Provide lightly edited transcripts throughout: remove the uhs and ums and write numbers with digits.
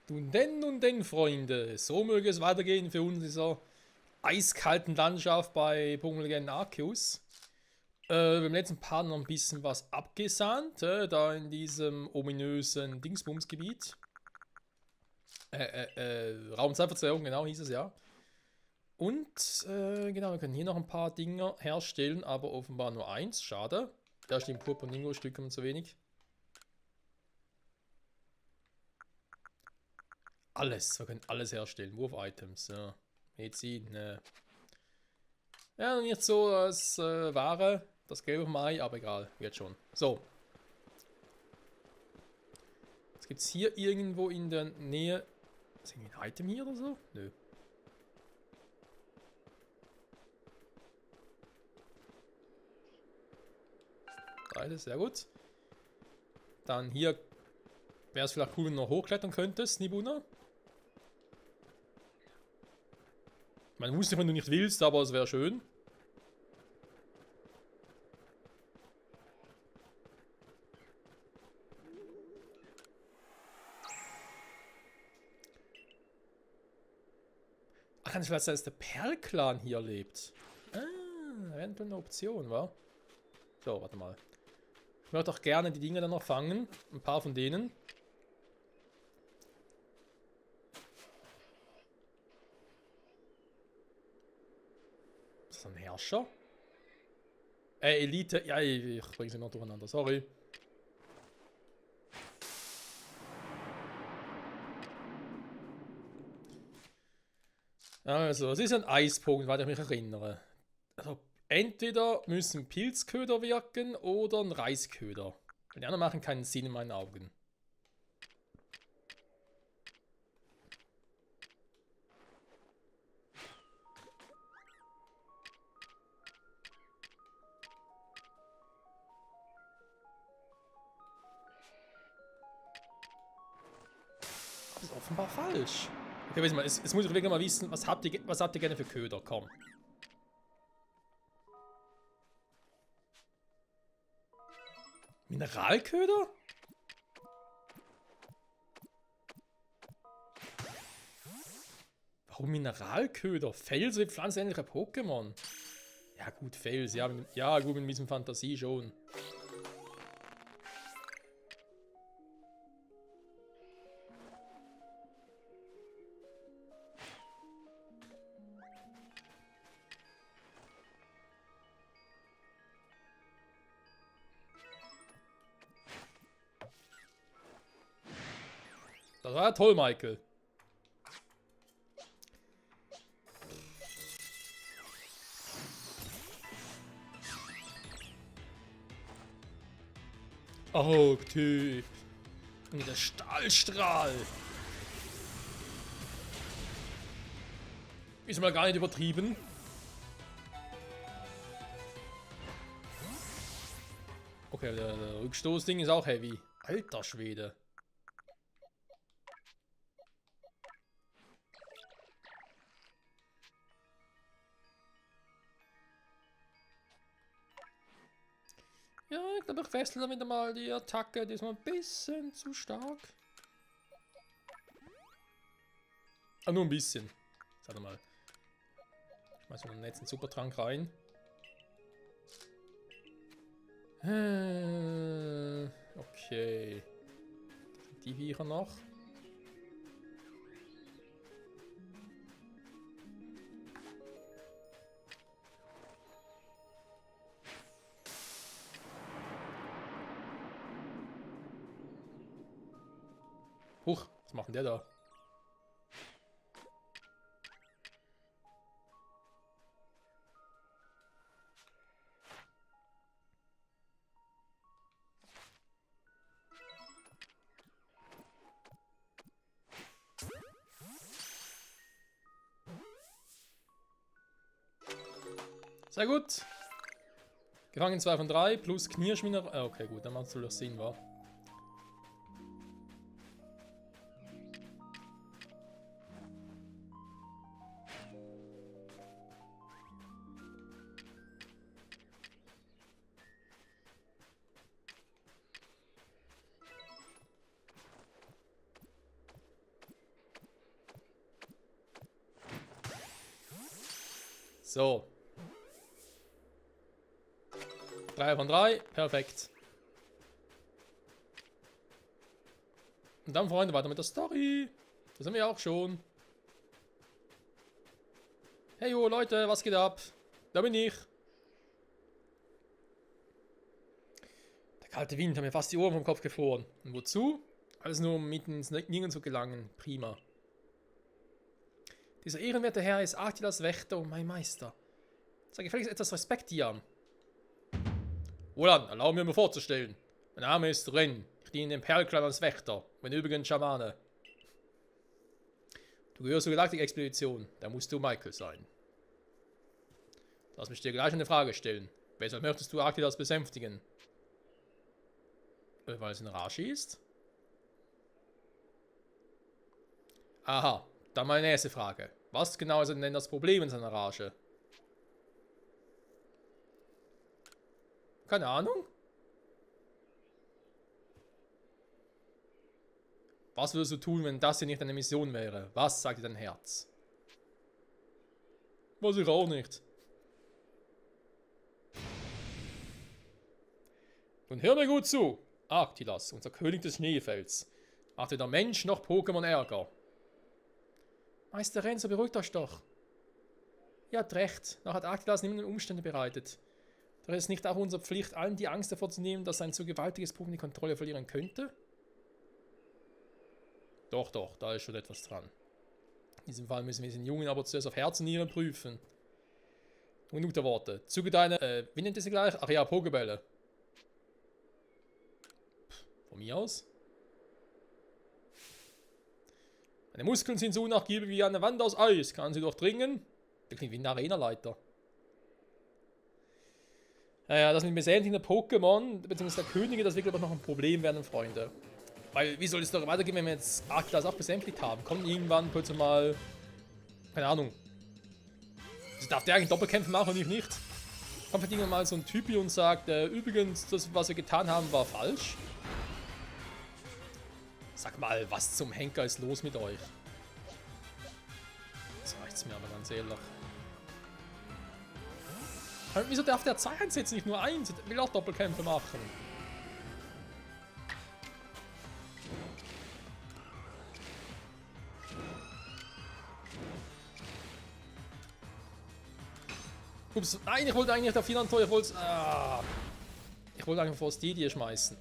Nun denn, Freunde. So möge es weitergehen für uns in dieser eiskalten Landschaft bei Pokémon Legenden Arceus. Wir haben im letzten Part noch ein bisschen was abgesahnt, da in diesem ominösen Dingsbums-Gebiet. Raumzeitverzerrung, genau hieß es ja. Und, genau, wir können hier noch ein paar Dinger herstellen, aber offenbar nur eins. Schade. Da stehen Purpurningo-Stücke zu wenig. Alles, wir können alles herstellen. Wurf-Items, ja. Medizin, ne. Ja, nicht so das Ware, das gelbe Mai, aber egal, wird schon. So. Was gibt's hier irgendwo in der Nähe? Ist irgendwie ein Item hier oder so? Nö. Beides, sehr gut. Dann hier wäre es vielleicht cool, wenn du noch hochklettern könntest, Nibuna. Ich meine, musst du, wenn du nicht willst, aber es wäre schön. Ach, kann es vielleicht sein, dass der Perl-Clan hier lebt? Ah, eventuell eine Option, wa? So, warte mal. Ich möchte auch gerne die Dinger dann noch fangen. Ein paar von denen. Ist das ein Herrscher? Elite. Ja, ich bringe sie noch durcheinander, sorry. Also, es ist ein Eispunkt, weil ich mich erinnere. Also, entweder müssen Pilzköder wirken oder ein Reisköder. Die anderen machen keinen Sinn in meinen Augen. Das ist offenbar falsch. Okay, warte mal, jetzt muss ich wirklich mal wissen, was habt ihr gerne für Köder? Komm. Mineralköder? Warum Mineralköder? Fels wie pflanzenähnliche Pokémon. Ja gut, Fels, ja, ja gut, mit diesem Fantasie schon. Das war ja toll, Michael. Oh, Typ. Und der Stahlstrahl. Ist mal gar nicht übertrieben. Okay, der Rückstoßding ist auch heavy. Alter Schwede. Ja, ich glaube, ich wechsle damit mal die Attacke. Die ist mal ein bisschen zu stark. Ah, nur ein bisschen. Warte mal. Ich schmeiß mal einen letzten Supertrank rein. Okay. Die Viecher noch. Huch, was macht denn der da? Sehr gut. Gefangen 2 von 3 plus Knirschminer. Okay, gut, dann macht es wohl Sinn, wa? So. 3 von 3. Perfekt. Und dann, Freunde, weiter mit der Story. Da sind wir ja auch schon. Hey, yo, Leute, was geht ab? Da bin ich. Der kalte Wind hat mir fast die Ohren vom Kopf gefroren. Und wozu? Alles nur, um mitten ins Nirgendwo zu gelangen. Prima. Dieser ehrenwerte Herr ist Artilas Wächter und mein Meister. Sei gefälligst etwas Respekt hier. Wohlan, erlaube mir vorzustellen. Mein Name ist Ren. Ich diene dem Perlclan als Wächter. Bin übrigens Schamane. Du gehörst zur Galaktik-Expedition. Da musst du Michael sein. Lass mich dir gleich eine Frage stellen. Weshalb möchtest du Artilas besänftigen? Weil es in Rage ist? Aha, dann meine nächste Frage. Was genau ist denn das Problem in seiner Rage? Keine Ahnung. Was würdest du tun, wenn das hier nicht deine Mission wäre? Was sagt dir dein Herz? Weiß ich auch nicht. Nun hör mir gut zu. Arctilas, unser König des Schneefelds. Macht weder Mensch noch Pokémon Ärger. Meister Ren, so beruhigt euch doch. Ihr habt recht, noch hat Arctilas niemanden Umstände bereitet. Doch ist es nicht auch unsere Pflicht, allen die Angst davor zu nehmen, dass ein zu gewaltiges Pokémon die Kontrolle verlieren könnte? Doch, da ist schon etwas dran. In diesem Fall müssen wir diesen Jungen aber zuerst auf Herz und Nieren prüfen. Genug der Worte. Züge deine, wie nennt ihr sie gleich? Ach ja, Pokébälle. Von mir aus. Meine Muskeln sind so unnachgiebig wie eine Wand aus Eis. Kann sie durchdringen? Das klingt wie ein Arenaleiter. Naja, das mit dem Besänftigen der Pokémon, beziehungsweise der Könige, das wird aber noch ein Problem werden, Freunde. Weil, wie soll es doch weitergehen, wenn wir jetzt Arctilas auch besänftigt haben? Kommt irgendwann plötzlich mal, keine Ahnung. Also darf der eigentlich Doppelkämpfe machen und ich nicht? Kommt vielleicht irgendwann mal so ein Typi und sagt, übrigens, das, was wir getan haben, war falsch. Sag mal, was zum Henker ist los mit euch? Das reicht's mir aber ganz ehrlich. Wieso darf der 2 einsetzen, nicht nur 1? Ich will auch Doppelkämpfe machen. Ups, nein, ich wollte eigentlich auf Finantor, ich wollte eigentlich vor Stidie schmeißen,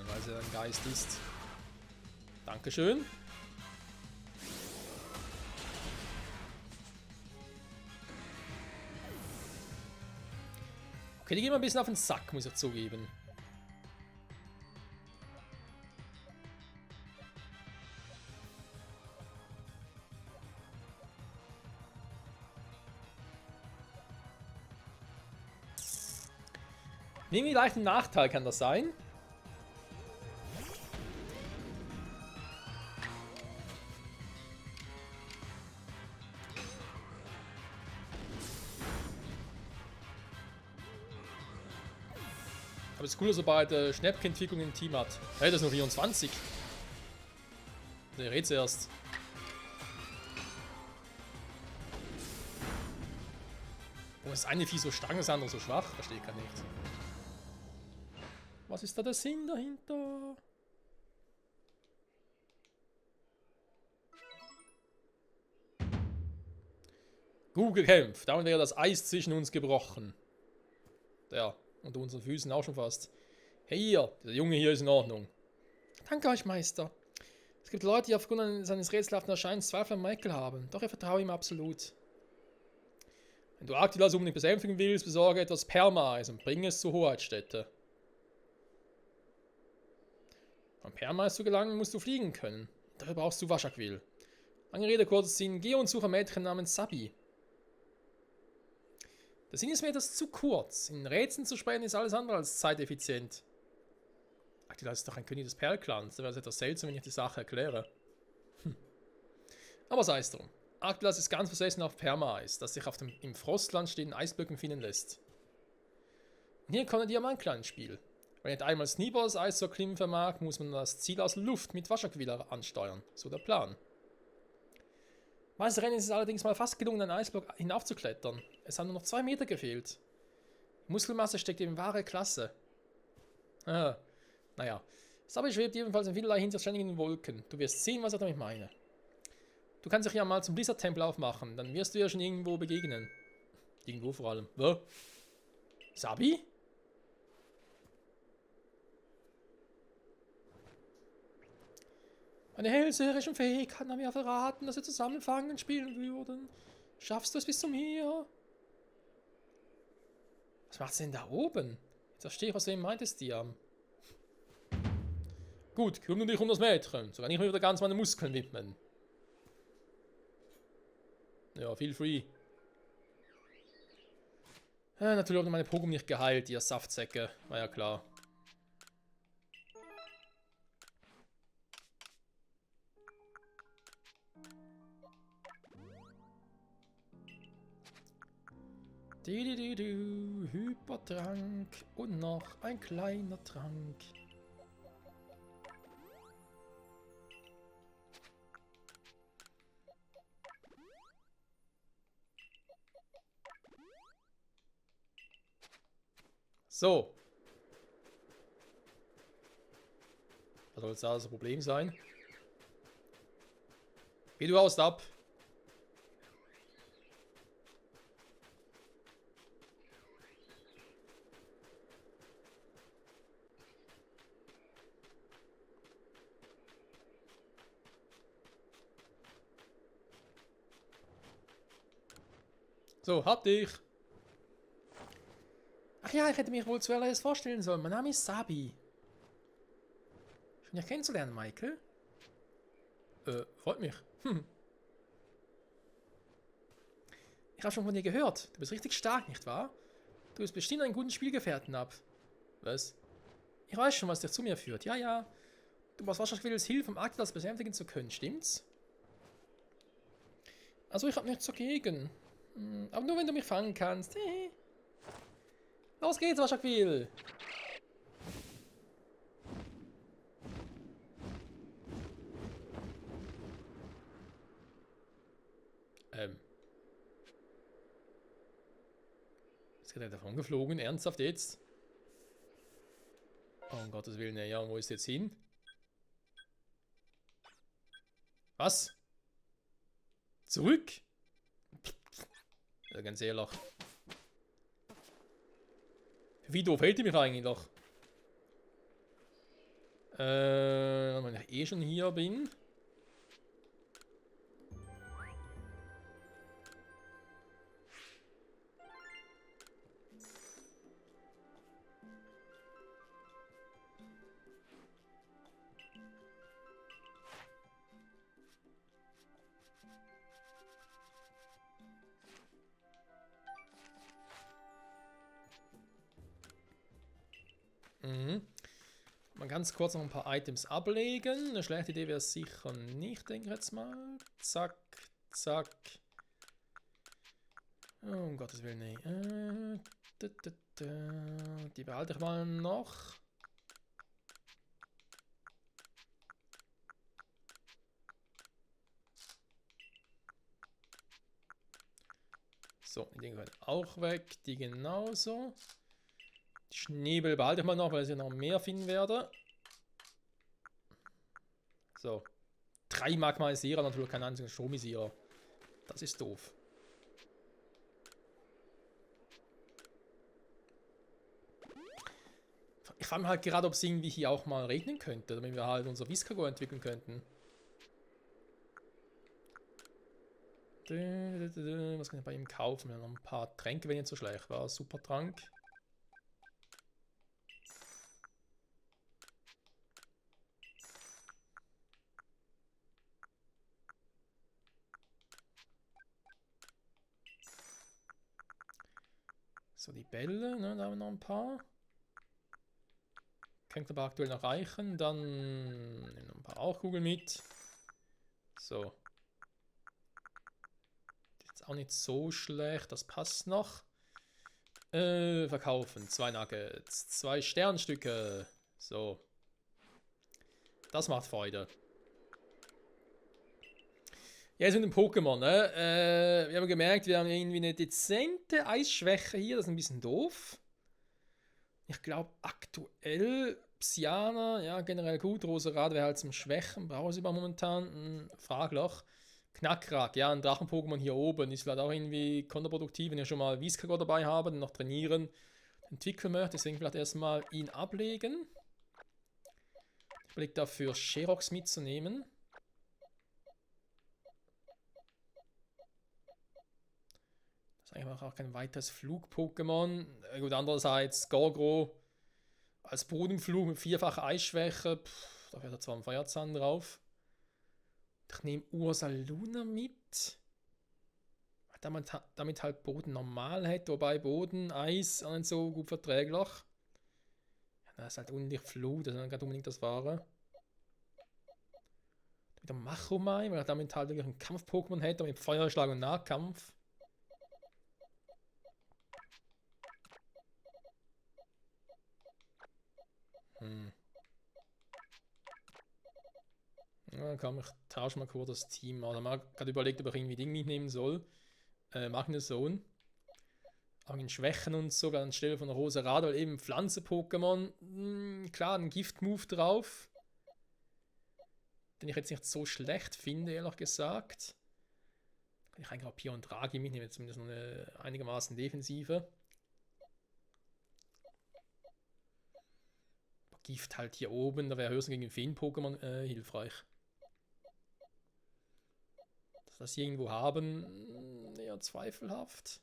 weil sie ein Geist ist. Dankeschön. Okay, die gehen mal ein bisschen auf den Sack, muss ich zugeben. Irgendwie leicht ein Nachteil kann das sein. Aber es ist cool, dass er beide Schnäppchen-Entwicklungen im Team hat. Hey, das ist nur 24. Der redet erst. Warum ist das eine Vieh so stark und das andere so schwach? Verstehe ich gar nicht. Was ist da der Sinn dahinter? Gut gekämpft. Damit wäre das Eis zwischen uns gebrochen. Der. Unter unseren Füßen auch schon fast. Hey hier, dieser Junge hier ist in Ordnung. Danke euch, Meister. Es gibt Leute, die aufgrund seines rätselhaften Erscheinens Zweifel an Michael haben. Doch ich vertraue ihm absolut. Wenn du Arctilas unbedingt besänftigen willst, besorge etwas Perma-Eis und bringe es zur Hoheitsstätte. Um Perma-Eis zu gelangen, musst du fliegen können. Dafür brauchst du Waschaquil. Lange Rede, kurzer Sinn, geh und suche ein Mädchen namens Sabi. Der Sinn ist mir etwas zu kurz. In Rätseln zu sprechen ist alles andere als zeiteffizient. Arctilas ist doch ein König des Perlclans. Da wäre es etwas seltsam, wenn ich die Sache erkläre. Aber sei es drum. Arctilas ist ganz versessen auf Perma-Eis, das sich auf dem im Frostland stehenden Eisblöcken finden lässt. Und hier kommt ein Diamantkleinspiel. Wenn nicht einmal Sneeballs Eis zu erklimmen vermag, muss man das Ziel aus der Luft mit Waschaquil ansteuern. So der Plan. Meines Rennen ist es allerdings mal fast gelungen, einen Eisblock hinaufzuklettern. Es haben nur noch 2 Meter gefehlt. Muskelmasse steckt in wahre Klasse. Ah, naja. Sabi schwebt jedenfalls in vielerlei Hinsicht ständig in den Wolken. Du wirst sehen, was ich damit meine. Du kannst dich ja mal zum Blizzard-Tempel aufmachen, dann wirst du ja schon irgendwo begegnen. Irgendwo vor allem. Wo? Sabi? Meine hellseherischen Fähigkeiten haben mir verraten, dass wir zusammen Fangen spielen würden. Schaffst du es bis zum hier? Was macht's denn da oben? Jetzt verstehe ich, was du eben meintest, Diam. Gut, kümmere dich um das Mädchen. So kann ich mir wieder ganz meine Muskeln widmen. Ja, feel free. Ja, natürlich haben meine Pokémon nicht geheilt, ihr Saftsäcke. War ja klar. Hypertrank und noch ein kleiner Trank. So. Was soll jetzt da das Problem sein? Geh du haust ab. So, hab dich. Ach ja, ich hätte mich wohl zuerst vorstellen sollen. Mein Name ist Sabi. Schön, dich kennenzulernen, Michael. Freut mich. Ich habe schon von dir gehört. Du bist richtig stark, nicht wahr? Du bist bestimmt einen guten Spielgefährten ab. Was? Ich weiß schon, was dich zu mir führt. Ja, ja. Du brauchst wahrscheinlich Willis Hilfe, um Arktis besänftigen zu können, stimmt's? Also, ich habe nichts dagegen. Aber nur wenn du mich fangen kannst. Los geht's, Waschakwill! Ist gerade davon geflogen, ernsthaft jetzt? Oh, um Gottes Willen, ja, wo ist jetzt hin? Was? Zurück? Ja, ganz ehrlich. Wie doof hält ihr mich eigentlich doch? Wenn ich eh schon hier bin. Mal ganz kurz noch ein paar Items ablegen. Eine schlechte Idee wäre es sicher nicht, denke ich jetzt mal. Zack, zack. Oh, um Gottes Willen, nee. Die behalte ich mal noch. So, die Dinge werden auch weg. Die genauso. Die Schneebel behalte ich mal noch, weil ich ja noch mehr finden werde. So. 3 Magmaisierer, natürlich kein einziger Stromisierer. Das ist doof. Ich frage mich halt gerade, ob es irgendwie hier auch mal regnen könnte, damit wir halt unser Viscago entwickeln könnten. Was kann ich bei ihm kaufen? Noch ein paar Tränke, wenn nicht so schlecht war. Super Trank. So, die Bälle, ne, da haben wir noch ein paar. Könnte aber aktuell noch reichen. Dann nehmen wir ein paar Rauchkugeln mit. So. Ist auch nicht so schlecht, das passt noch. Verkaufen. 2 Nuggets. 2 Sternstücke. So. Das macht Freude. Ja, jetzt mit dem Pokémon, ne? Wir haben gemerkt, wir haben irgendwie eine dezente Eisschwäche hier. Das ist ein bisschen doof. Ich glaube, aktuell Psyana, ja, generell gut. Roserad wäre halt zum Schwächen. Brausebar momentan ein Fragloch. Knackrak, ja, ein Drachen-Pokémon hier oben ist vielleicht auch irgendwie kontraproduktiv, wenn ihr schon mal Viscago dabei habt und noch trainieren, entwickeln möchtet. Deswegen vielleicht erstmal ihn ablegen. Ich überlege dafür, Sherox mitzunehmen. Das ist eigentlich auch kein weiteres Flug-Pokémon. Gut, andererseits Gorgro als Bodenflug mit vierfacher Eisschwäche. Da wäre zwar ein Feuerzahn drauf. Ich nehme Ursaluna mit. Damit halt Boden normal hätte, wobei Boden, Eis und so gut verträglich. Ja, das ist halt undicht Flut, das ist nicht unbedingt das Wahre. Wieder Machomai, weil er damit halt wirklich einen Kampf-Pokémon hätte, mit Feuerschlag und Nahkampf. Ja, komm, ich tausche mal kurz das Team. Also, man hat gerade überlegt, ob ich irgendwie Ding mitnehmen soll. Magneson. Auch in Schwächen und so, anstelle von Roserado, weil eben Pflanze-Pokémon. Klar, ein Gift-Move drauf. Den ich jetzt nicht so schlecht finde, ehrlich gesagt. Kann ich eigentlich auch Pia und Draghi mitnehmen, zumindest noch eine einigermaßen Defensive. Gift halt hier oben, da wäre höchstens gegen Feen-Pokémon hilfreich. Dass wir das hier irgendwo haben, eher zweifelhaft.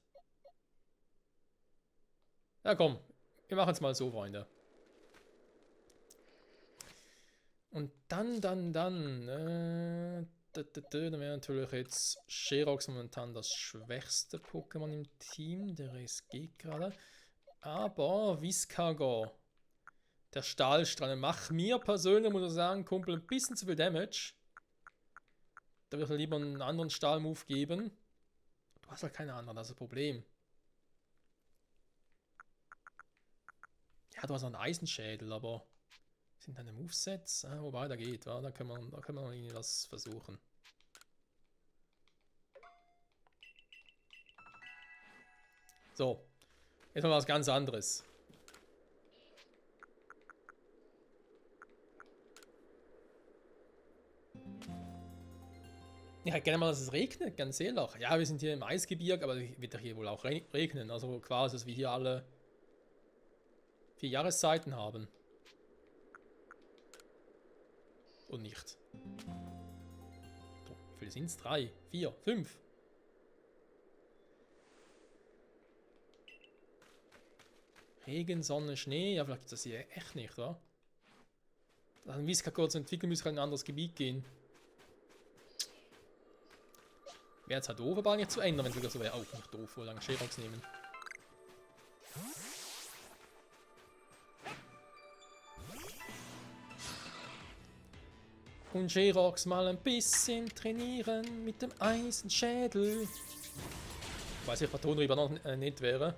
Ja komm, wir machen es mal so, Freunde. Und dann wäre natürlich jetzt Sherox momentan das schwächste Pokémon im Team. Der Rest geht gerade. Aber Viscago, der Stahlstrahl, macht mir persönlich, muss ich sagen, Kumpel, ein bisschen zu viel Damage. Da würde ich lieber einen anderen Stahl-Move geben. Du hast halt keine anderen, das ist das Problem. Ja, du hast auch einen Eisenschädel, aber sind deine Movesets? Wobei, da geht, da können wir noch irgendwie was versuchen. So, jetzt mal was ganz anderes. Ich hätte gerne mal, dass es regnet, ganz ehrlich. Ja, wir sind hier im Eisgebirge, aber es wird doch hier wohl auch regnen. Also quasi, dass wir hier alle 4 Jahreszeiten haben. Und nicht. So, wie viele sind es? 3, 4, 5. Regen, Sonne, Schnee. Ja, vielleicht gibt es das hier echt nicht, oder? Dann Viscago zu entwickeln, müsste halt in ein anderes Gebiet gehen. Wäre jetzt halt doof, aber nicht zu ändern, wenn es wieder so wäre. Auch nicht doof, wohl lange Sherox nehmen. Und Sherox mal ein bisschen trainieren mit dem Eisenschädel. Ich weiß nicht, was Tonrieber noch nicht wäre.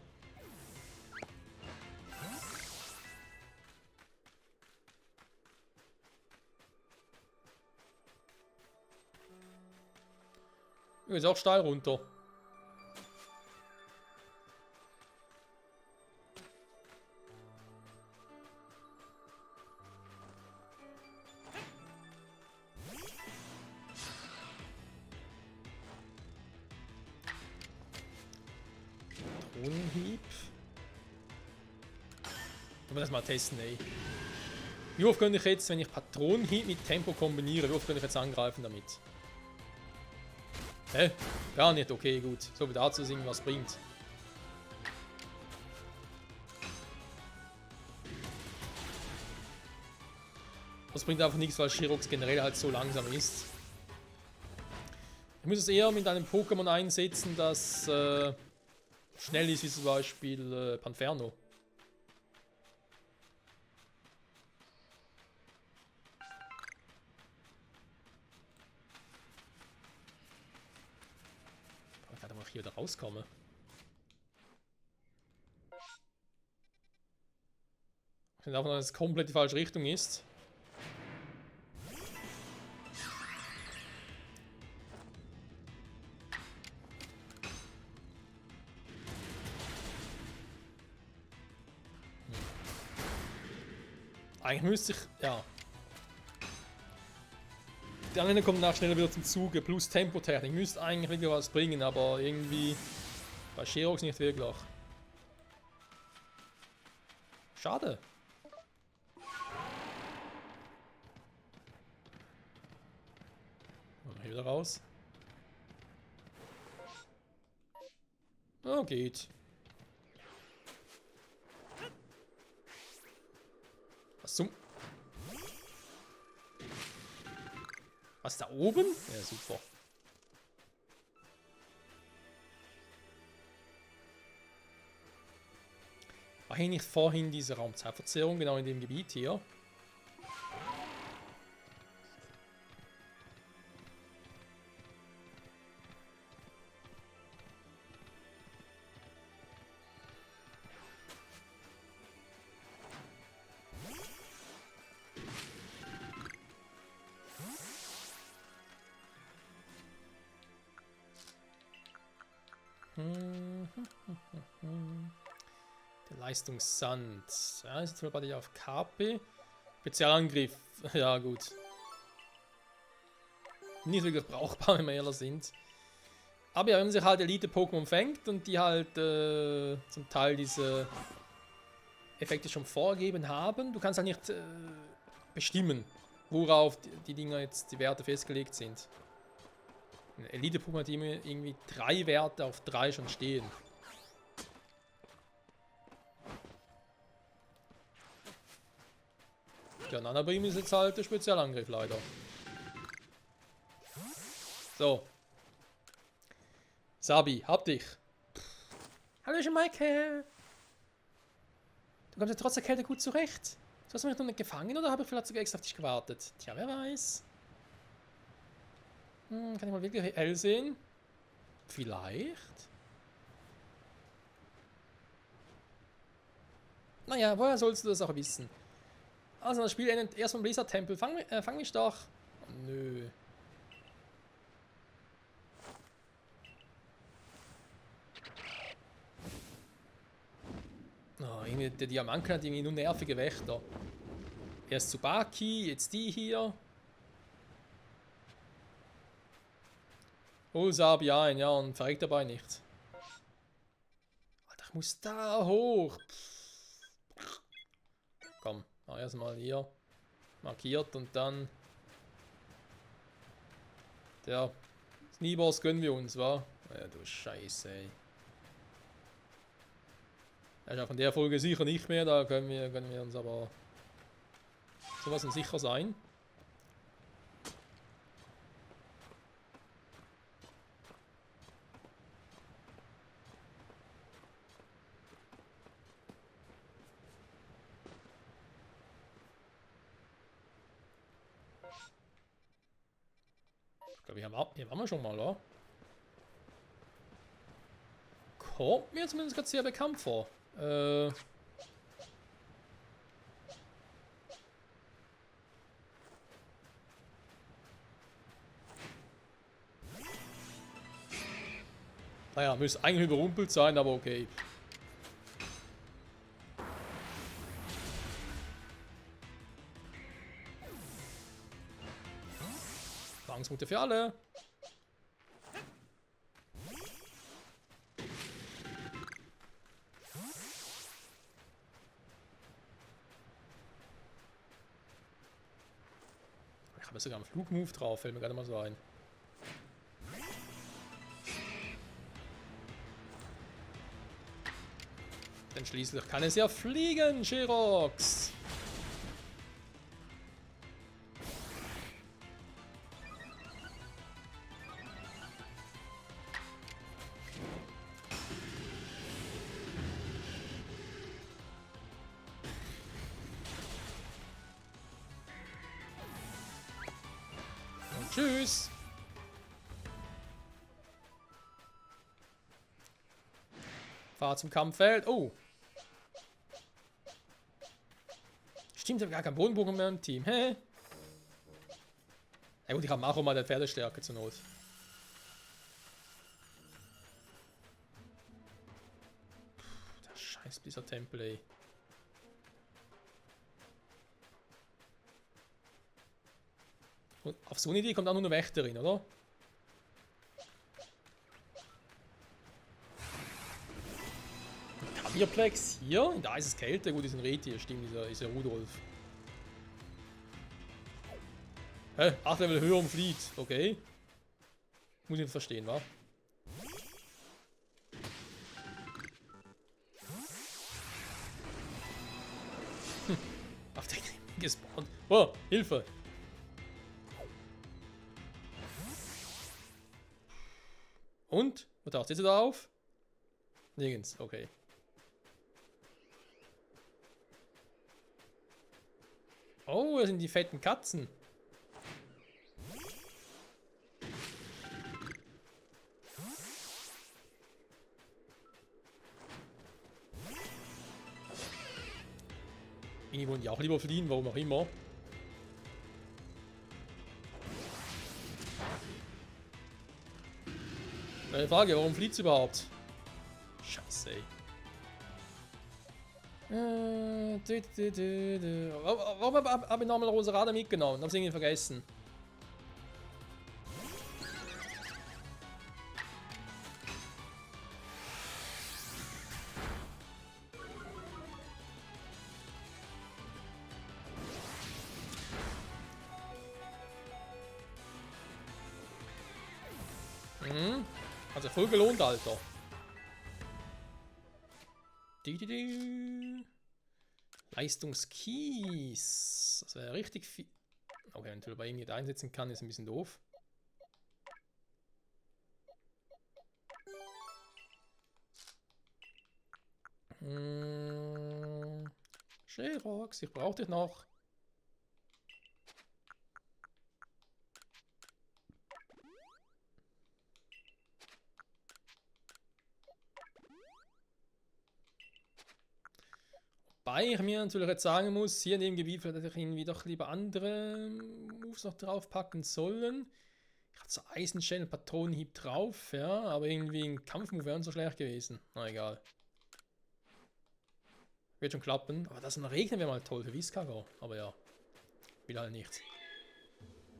Ist auch steil runter. Patronenhieb. Wollen wir das mal testen, ey. Wie oft könnte ich jetzt, wenn ich Patronenhieb mit Tempo kombiniere, wie oft könnte ich jetzt angreifen damit? Hä? Gar nicht, okay, gut. So wie dazu singen, was bringt. Das bringt einfach nichts, weil Sherox generell halt so langsam ist. Ich muss es eher mit einem Pokémon einsetzen, das schnell ist, wie zum Beispiel Panferno. Ich kann aber hier wieder rauskommen. Ich finde einfach, dass es komplett die falsche Richtung ist. eigentlich müsste ich... Ja. Die anderen kommen nach schneller wieder zum Zuge. Plus Tempotechnik. Müsste eigentlich wieder was bringen, aber irgendwie... Bei Sherox nicht wirklich. Schade. Hier wieder raus. Oh, geht. Was zum... Was da oben? Ja, super. War hier nicht vorhin diese Raumzeitverzerrung genau in dem Gebiet hier? Der Leistungssand. Ja, ist jetzt mal bei dir auf KP. Spezialangriff. Ja, gut. Nicht wirklich brauchbar, wenn wir ehrlich sind. Aber ja, wenn man sich halt Elite-Pokémon fängt und die halt zum Teil diese Effekte schon vorgegeben haben, du kannst halt nicht bestimmen, worauf die Dinger jetzt, die Werte festgelegt sind. Elite-Pokémon hat irgendwie 3 Werte auf 3 schon stehen. Der Nanabeam ist jetzt halt der Spezialangriff leider. So. Sabi, hab dich. Hallo Maike. Du kommst ja trotz der Kälte gut zurecht. Du hast mich noch nicht gefangen oder habe ich vielleicht sogar extra auf dich gewartet? Tja, wer weiß. Kann ich mal wirklich hell sehen? Vielleicht? Naja, woher sollst du das auch wissen? Also das Spiel endet erst vom Blizzard-Tempel. Fang mich doch. Oh, nö. Oh, irgendwie der Diamanten hat irgendwie nur nervige Wächter. Erst Tsubaki, jetzt die hier. Hol Sabi ein, ja, und verreckt dabei nicht. Alter, ich muss da hoch. Komm, erstmal hier. Markiert und dann... Der Sneeboss gönnen wir uns, wa? Ja, du Scheiße, ey. Er ist ja von der Folge sicher nicht mehr, da können wir uns aber sowas sicher sein. Ich glaube, hier waren wir schon mal, oder? Kommt mir zumindest gerade sehr bekannt vor. Naja, müsste eigentlich überrumpelt sein, aber okay. Fangspunkte für alle. Ich habe sogar einen Flugmove drauf, fällt mir gerade mal so ein. Denn schließlich kann es ja fliegen, Sherox. Und tschüss. Fahr zum Kampffeld. Oh. Stimmt, ich habe gar keinen Bodenbogen mehr im Team. Hä? Ja gut, ich habe auch mal der Pferdestärke zur Not. Der scheiß Blizzard-Tempel, ey. Und auf so eine Idee kommt auch nur eine Wächterin, oder? Kamierplex hier, in der Eiseskälte. Gut, ist ein Retier, stimmt, ist ja Rudolf. Hä? 8 Level höher und flieht. Okay. Muss ich nicht verstehen, wa? Auf der Knie gespawnt. Oh, Hilfe! Und? Wo taucht jetzt da auf? Nirgends, okay. Oh, das sind die fetten Katzen. Irgendwie wollen die auch lieber fliehen, warum auch immer. Eine Frage, warum flieht es überhaupt? Scheiße, ey. Warum hab ich nochmal Roserade mitgenommen? Hab's irgendwie vergessen. Hat sich voll gelohnt, Alter. Leistungskies. Das wäre richtig viel. Okay, wenn ich bei ihm nicht einsetzen kann, ist ein bisschen doof. Sherox, ich brauche dich noch. Wobei ich mir natürlich jetzt sagen muss, hier in dem Gebiet hätte ich irgendwie doch lieber andere Moves noch drauf packen sollen. Ich hatte so Eisenschellen, Patronenhieb drauf, ja, aber irgendwie ein Kampfmove wäre so schlecht gewesen. Na egal. Wird schon klappen. Aber das im Regnen wäre mal toll für Viscago. Aber ja, will halt nicht.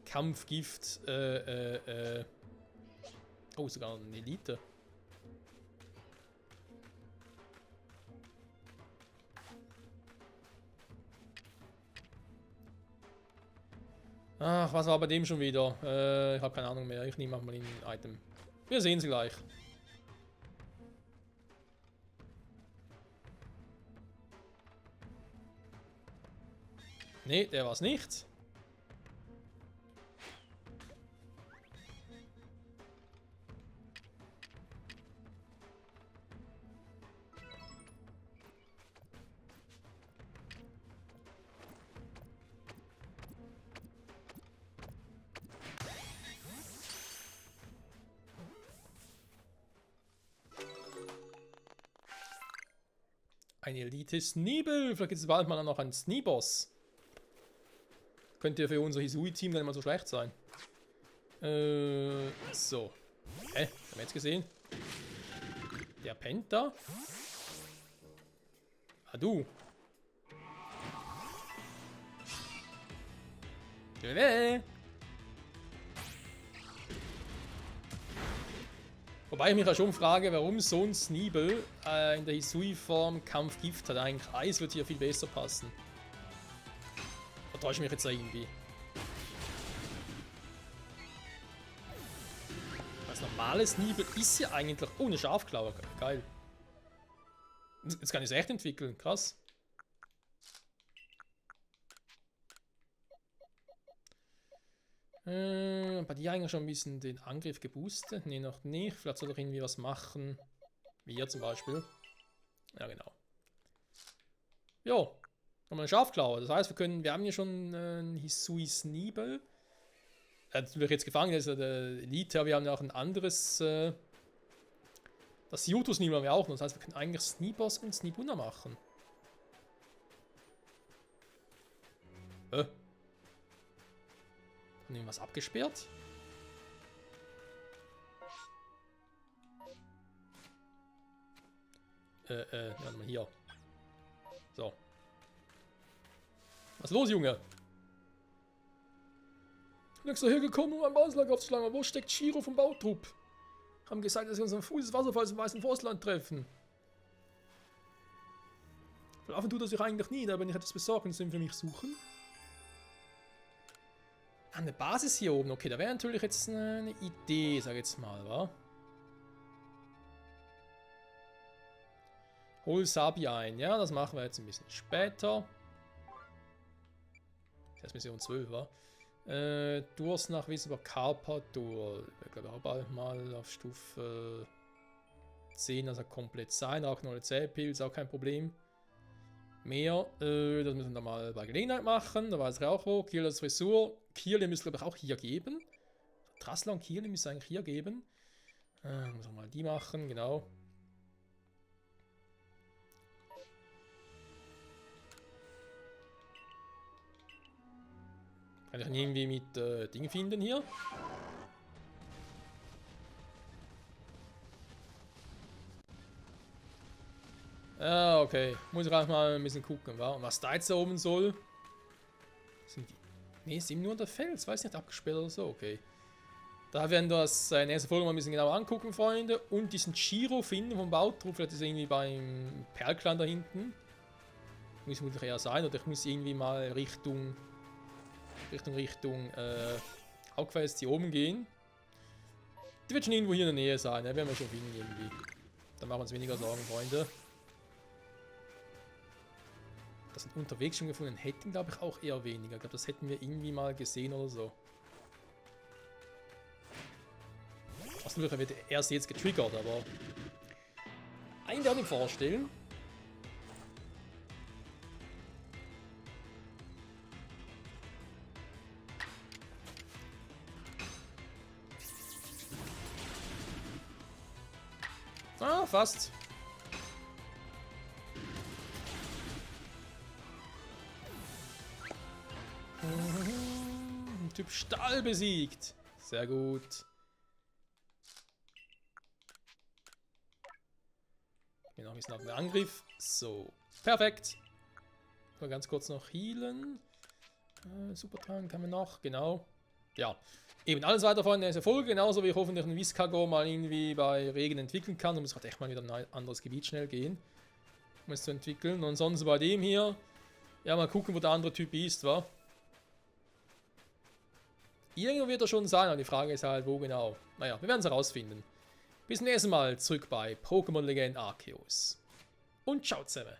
Kampfgift, oh, sogar eine Elite. Ach, was war bei dem schon wieder? Ich habe keine Ahnung mehr. Ich nehme mal ein Item. Wir sehen sie gleich. Nee, der war's nicht. Ein Elite Sneebel. Vielleicht gibt es bald mal noch einen Sneeboss. Könnte ja für unser Hisui-Team dann mal so schlecht sein. So. Hä? Haben wir jetzt gesehen? Der pennt da. Ah, du. Wobei ich mich ja schon frage, warum so ein Sneebel in der Hisui-Form Kampfgift hat. Eigentlich Eis wird hier viel besser passen. Da täusche ich mich jetzt irgendwie. Das normale Sneebel ist ja eigentlich... Oh, eine Schafklaue. Geil. Jetzt kann ich es echt entwickeln. Krass. Bei dir eigentlich schon ein bisschen den Angriff geboostet? Ne, noch nicht. Vielleicht soll doch irgendwie was machen. Wie hier zum Beispiel. Ja, genau. Jo. Nochmal eine Schafklaue. Das heißt, wir haben hier schon einen Hisui Sneebel. Er hat natürlich jetzt gefangen, das ist ja der Elite, aber wir haben ja auch ein anderes. Das Yoto Sneebel haben wir auch noch. Das heißt, wir können eigentlich Sneeboss und Sneebuna machen. Haben wir was abgesperrt? Warte mal hier. So. Was ist los, Junge? Bin extra hergekommen, um einen Baslager aufzuschlagen. Aber wo steckt Shiro vom Bautrupp? Haben gesagt, dass wir uns am Fuß des Wasserfalls im Weißen Forstland treffen. Verlaufen tut er sich eigentlich nie, da wenn ich etwas besorgen, sollen für mich suchen. Eine Basis hier oben, okay, da wäre natürlich jetzt eine Idee, sag ich jetzt mal, wa? Hol Sabi ein, ja, das machen wir jetzt ein bisschen später. Das ist Mission 12, wa? Durstnachweis über Carpador. Ich glaube auch bald mal auf Stufe 10, also komplett sein. Auch noch eine Zähpilz, auch kein Problem. Mehr, das müssen wir mal bei Gelegenheit machen. Da weiß ich auch wo. Kirles Frisur. Kirle müsste, glaube ich, auch hier geben. Trassler und Kirle müssen eigentlich hier geben. Muss auch mal die machen, genau. Kann ich ihn irgendwie mit Ding finden hier? Ah, okay. Muss ich auch mal ein bisschen gucken, wa? Und was da jetzt da oben soll? Sind die. Ne, ist eben nur der Fels. Weiß nicht, abgesperrt oder so. Okay. Da werden wir das in der nächsten Folge mal ein bisschen genauer angucken, Freunde. Und diesen Shiro finden vom Bautrupp. Vielleicht ist er irgendwie beim Perlclan da hinten. Muss vermutlich eher sein. Oder ich muss irgendwie mal Richtung Hauptquest hier oben gehen. Die wird schon irgendwo hier in der Nähe sein. Ja, werden wir schon finden irgendwie. Da machen wir uns weniger Sorgen, Freunde. Das sind unterwegs schon gefunden hätten, glaube ich, auch eher weniger. Ich glaube, das hätten wir irgendwie mal gesehen oder so. Das wird erst jetzt getriggert, aber einen werde ich mir vorstellen. Ah, fast. Typ Stahl besiegt. Sehr gut. Genau, ein bisschen auf den Angriff. So, perfekt. Mal ganz kurz noch healen. Supertrank kann man noch, genau. Ja, eben alles weiter von dieser Folge. Genauso wie ich hoffentlich einen Viscago mal irgendwie bei Regen entwickeln kann. Da muss halt echt mal wieder ein anderes Gebiet schnell gehen, um es zu entwickeln. Und sonst bei dem hier, ja, mal gucken, wo der andere Typ ist, wa? Irgendwo wird er schon sein, aber die Frage ist halt, wo genau. Naja, wir werden es herausfinden. Bis zum nächsten Mal zurück bei Pokémon Legend Arceus. Und ciao zusammen.